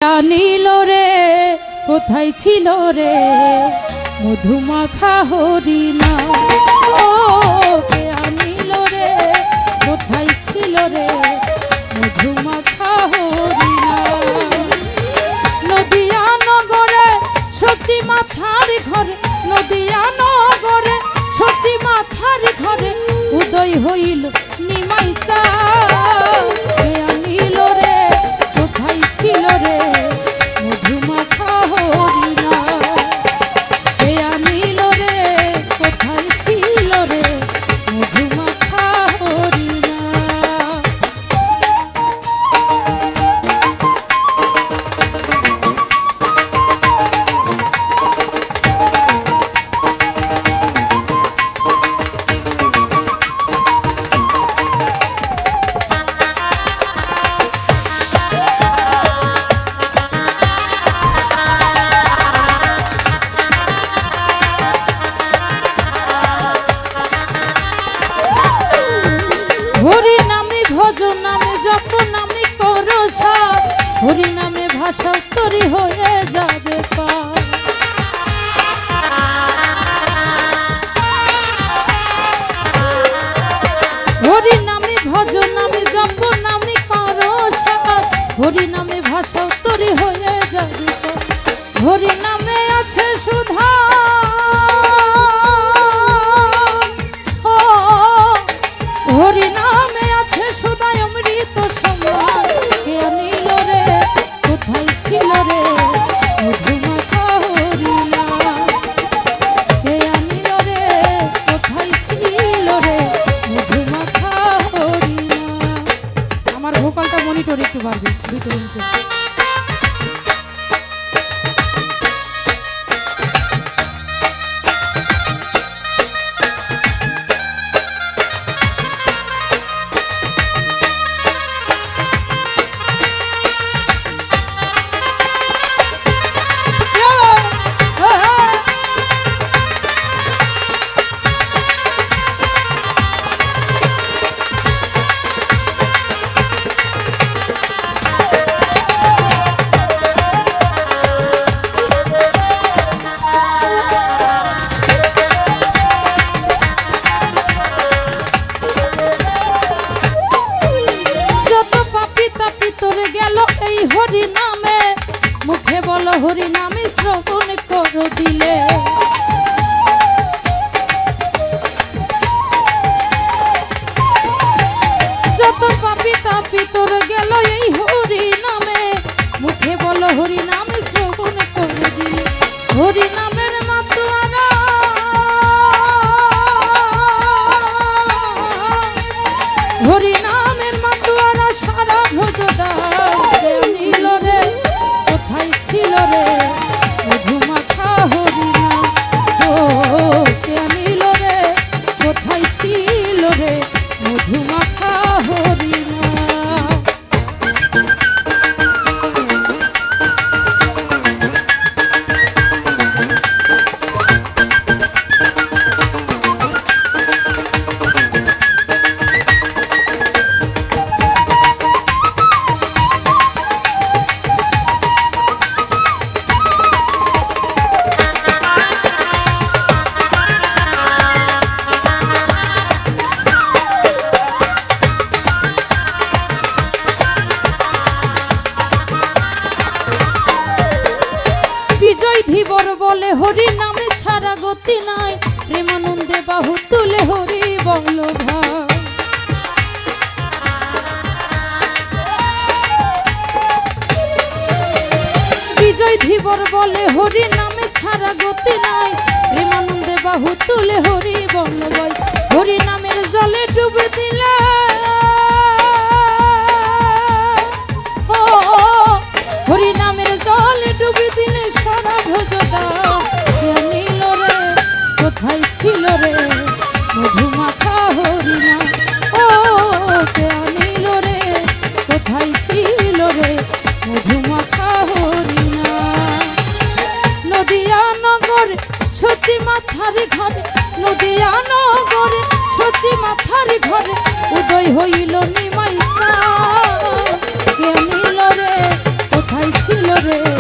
নীল রে কোথায় ছিল রে মধুমাখা হরিণা, ও কে আনিল রে কোথায় ছিল রে মধুমাখা হরিণা। নদিয়া নগরে সচি মাথার ঘরে, নদিয়া নগরে সচি মাথার ঘরে উদয় হইল নিমাই চা। কে আনিল রে কোথায় ছিল রে মধুমাখা হরিণা, কে আনিল রে কোথায় ছিল রে মধুমাখা হরিণা। হরি নামে ভজ নামে জপ নামে করো সার, হরি নামে ভাষা তরি হয়ে যাবে পার। হরি নামে ভজ নামে জপ নামে করো সার, হরি নামে ভাষা তরি হয়ে যাবে পার। হরি নামে আছে সুধা, হরি নামে আছে সদায় অমৃত সমান। কে আনিল রে কোথায় ছিল রে মধুমাখা হরিণা, কে আনিল রে কোথায় ছিল রে মধুমাখা হরিণা। আমার ভোকালটা মনিটর একটু বাড়বে, দুটো মিনিট। এই হরি নামে মুখে বলো হরি নামে শ্রবণ করো দিলে। যত পাপি তাপি তোর গেল এই হরি নামে মুখে বলো হরি নামে শ্রবণ করো দিলে। হরি নামের মাতুয়ারা, হরি নামের মাতুয়ারা সারা ভোজদা। কে আনিল রে কোথায় ছিল রে মধুমাখা হরিণা, ও কে আনিল রে কোথায় ছিল রে মধুমাখা হরিণা। বিজয় ধীবর বলে হরি নামে ছাড়া গতি নাই, প্রেমানন্দে বাহু তুলে হরি বল ভাই। বিজয় ধীবর বলে হরি নামে ছাড়া গতি নাই, প্রেমানন্দে বাহু তুলে হরি বল ভাই। হরি নামের জলে ডুবে দিলে, ও হরি নামের জলে ডুবে দিলে সারা ভোজদা। কে আনিল রে কোথায় ছিল রে মধুমাখা হরিণা, ও কে আনিল রে কোথায় ছিল রে মধুমাখা হরিণা। নদিয়া নগরে সচি মাথার ঘরে, নদিয়া নগরে সচি মাথার ঘরে উদয় হইল নিমাই চা। কে আনিল রে কোথায় ছিল রে।